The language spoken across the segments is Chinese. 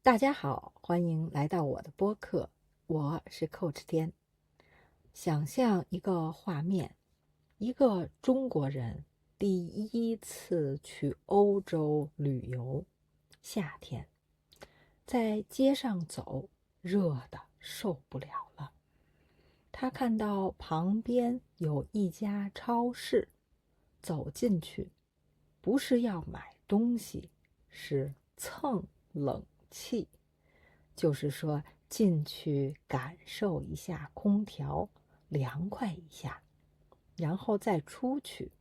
大家好，欢迎来到我的播客，我是 Coach 天。想象一个画面，一个中国人第一次去欧洲旅游，夏天，在街上走，热得受不了了。他看到旁边有一家超市，走进去，不是要买东西，是蹭冷气。就是说进去感受一下空调，凉快一下，然后再出去。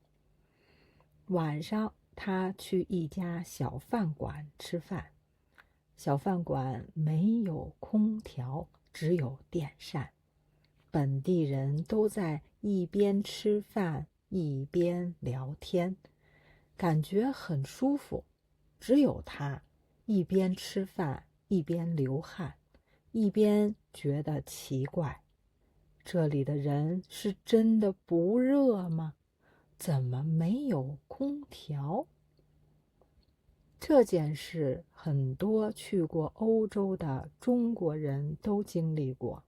晚上他去一家小饭馆吃饭，小饭馆没有空调，只有电扇。本地人都在一边吃饭一边聊天，感觉很舒服。只有他一边吃饭一边流汗，一边觉得奇怪，这里的人是真的不热吗？怎么没有空调？这件事很多去过欧洲的中国人都经历过，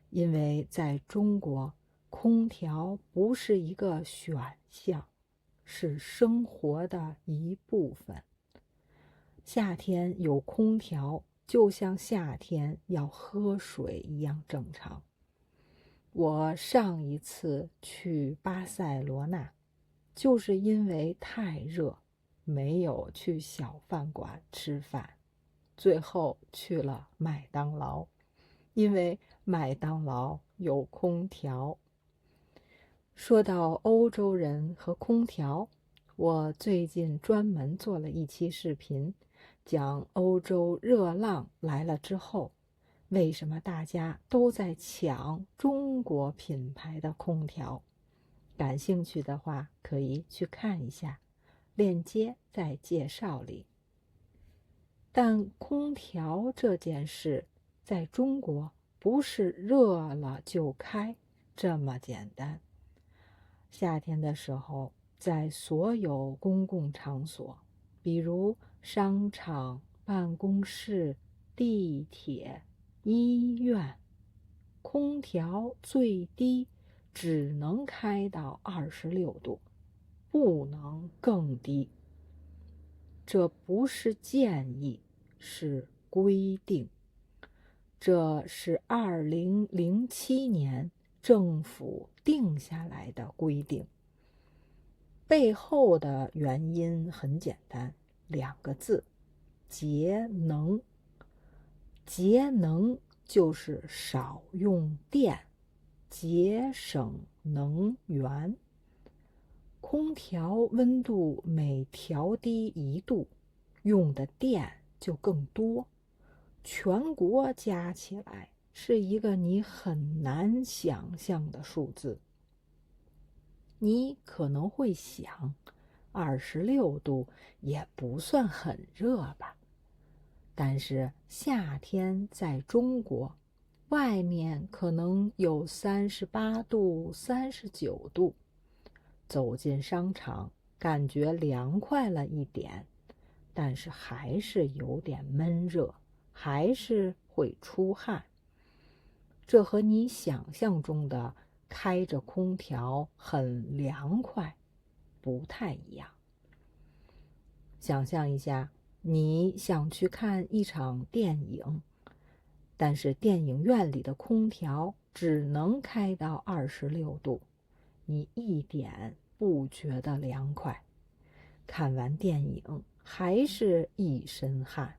因为在中国，空调不是一个选项，是生活的一部分。夏天有空调，就像夏天要喝水一样正常。我上一次去巴塞罗那，就是因为太热，没有去小饭馆吃饭，最后去了麦当劳，因为麦当劳有空调。说到欧洲人和空调，我最近专门做了一期视频，讲欧洲热浪来了之后，为什么大家都在抢中国品牌的空调？感兴趣的话可以去看一下，链接在介绍里。但空调这件事在中国不是热了就开这么简单。夏天的时候，在所有公共场所，比如商场、办公室、地铁、医院，空调最低只能开到26度，不能更低。这不是建议，是规定。这是2007年政府定下来的规定。背后的原因很简单，2个字：节能。节能就是少用电，节省能源。空调温度每调低1度，用的电就更多。全国加起来是一个你很难想象的数字。你可能会想，26度也不算很热吧？但是夏天在中国，外面可能有38度、39度。走进商场，感觉凉快了一点，但是还是有点闷热，还是会出汗。这和你想象中的开着空调很凉快不太一样。想象一下，你想去看一场电影，但是电影院里的空调只能开到26度，你一点不觉得凉快。看完电影还是一身汗。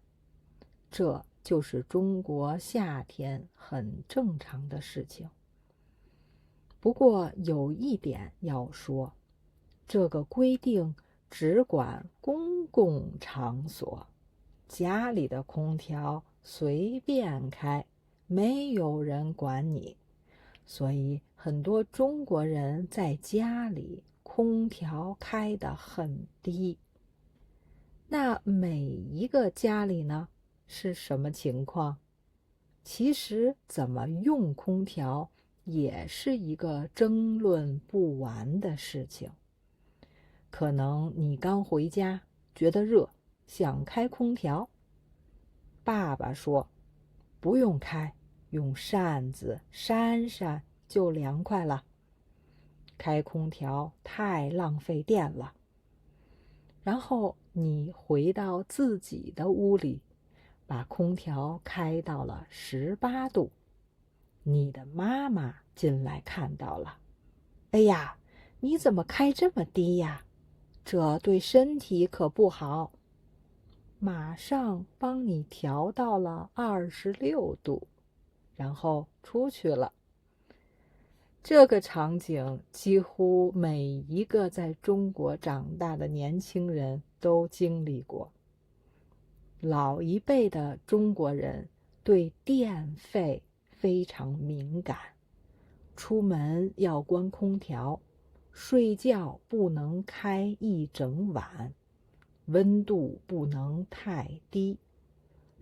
这就是中国夏天很正常的事情。不过有一点要说，这个规定只管公共场所，家里的空调随便开，没有人管你。所以很多中国人在家里空调开得很低。那每一个家里呢，是什么情况？其实怎么用空调也是一个争论不完的事情。可能你刚回家，觉得热，想开空调，爸爸说：“不用开，用扇子扇扇就凉快了。开空调太浪费电了。”然后你回到自己的屋里，把空调开到了18度。你的妈妈进来看到了，哎呀，你怎么开这么低呀？这对身体可不好。马上帮你调到了26度，然后出去了。这个场景几乎每一个在中国长大的年轻人都经历过。老一辈的中国人对电费非常敏感，出门要关空调，睡觉不能开一整晚，温度不能太低。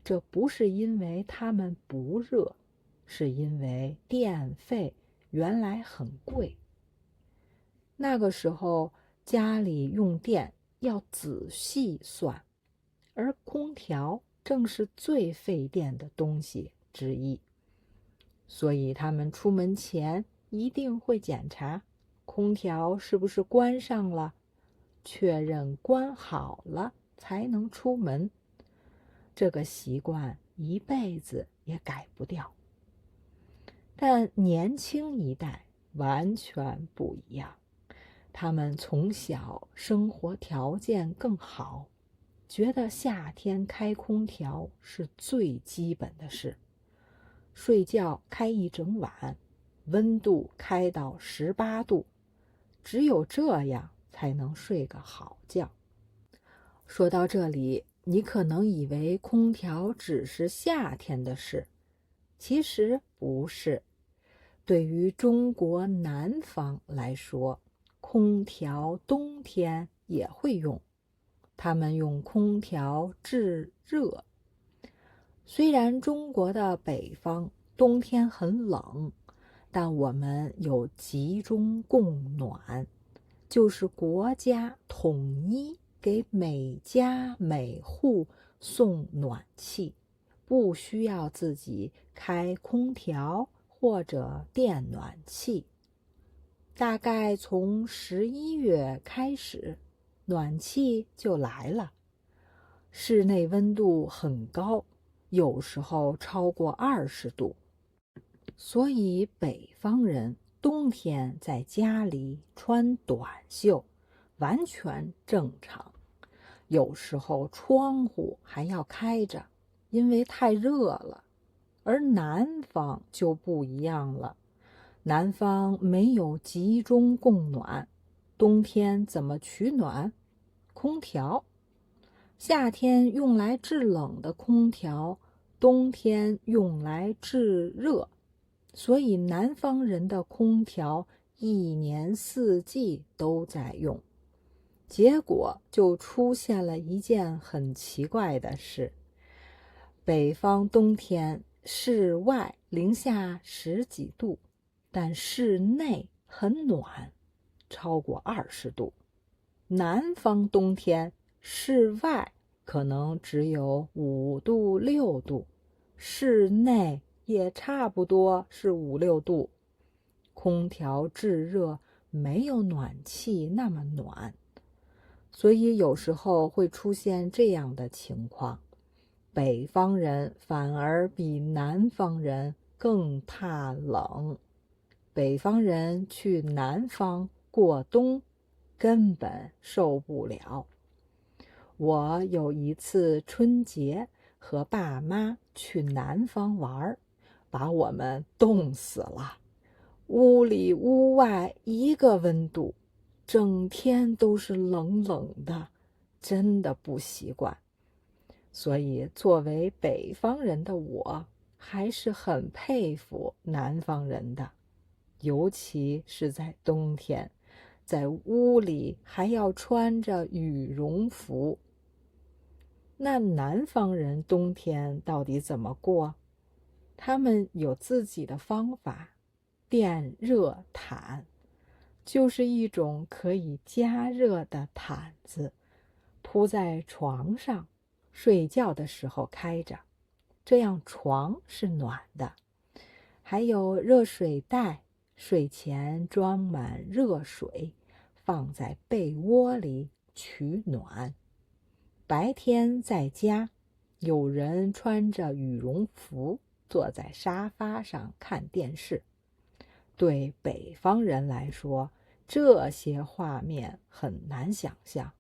这不是因为他们不热，是因为电费原来很贵。那个时候家里用电要仔细算，而空调正是最费电的东西之一。所以他们出门前一定会检查空调是不是关上了，确认关好了才能出门。这个习惯一辈子也改不掉。但年轻一代完全不一样，他们从小生活条件更好，觉得夏天开空调是最基本的事。睡觉开一整晚，温度开到18度，只有这样才能睡个好觉。说到这里，你可能以为空调只是夏天的事，其实不是。对于中国南方来说，空调冬天也会用，他们用空调制热。虽然中国的北方冬天很冷，但我们有集中供暖，就是国家统一给每家每户送暖气，不需要自己开空调或者电暖气。大概从11月开始，暖气就来了。室内温度很高，有时候超过20度，所以北方人冬天在家里穿短袖完全正常。有时候窗户还要开着，因为太热了。而南方就不一样了，南方没有集中供暖，冬天怎么取暖？空调。夏天用来制冷的空调，冬天用来制热，所以南方人的空调一年四季都在用。结果就出现了一件很奇怪的事，北方冬天室外零下10几度，但室内很暖，超过20度。南方冬天室外可能只有5度6度，室内也差不多是5、6度。空调制热没有暖气那么暖，所以有时候会出现这样的情况，北方人反而比南方人更怕冷。北方人去南方过冬根本受不了。我有一次春节和爸妈去南方玩，把我们冻死了。屋里屋外一个温度，整天都是冷冷的，真的不习惯。所以作为北方人的我，还是很佩服南方人的，尤其是在冬天，在屋里还要穿着羽绒服。那南方人冬天到底怎么过？他们有自己的方法。电热毯就是一种可以加热的毯子，铺在床上，睡觉的时候开着，这样床是暖的。还有热水袋，睡前装满热水，放在被窝里取暖。白天在家，有人穿着羽绒服坐在沙发上看电视。对北方人来说，这些画面很难想象。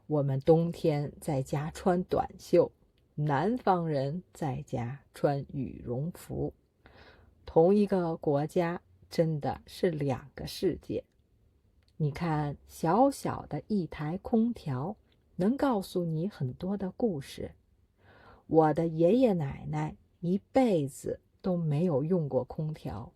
我们冬天在家穿短袖，南方人在家穿羽绒服。同一个国家，真的是两个世界。你看，小小的一台空调，能告诉你很多的故事。我的爷爷奶奶一辈子都没有用过空调。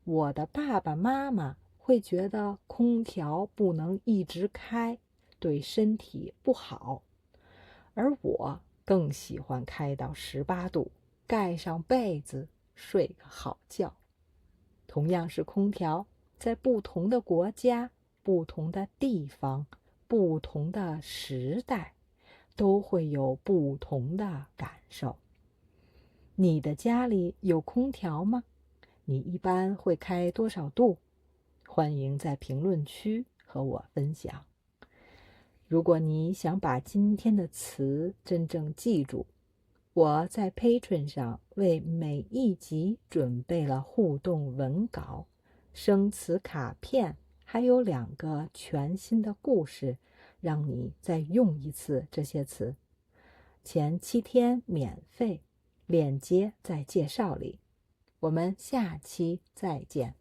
我的爸爸妈妈会觉得空调不能一直开，对身体不好。而我更喜欢开到18度，盖上被子，睡个好觉。同样是空调，在不同的国家、不同的地方、不同的时代，都会有不同的感受。你的家里有空调吗？你一般会开多少度？欢迎在评论区和我分享。如果你想把今天的词真正记住，我在 Patreon 上为每一集准备了互动文稿、生词卡片，还有2个全新的故事，让你再用一次这些词。前7天免费，链接在介绍里。我们下期再见。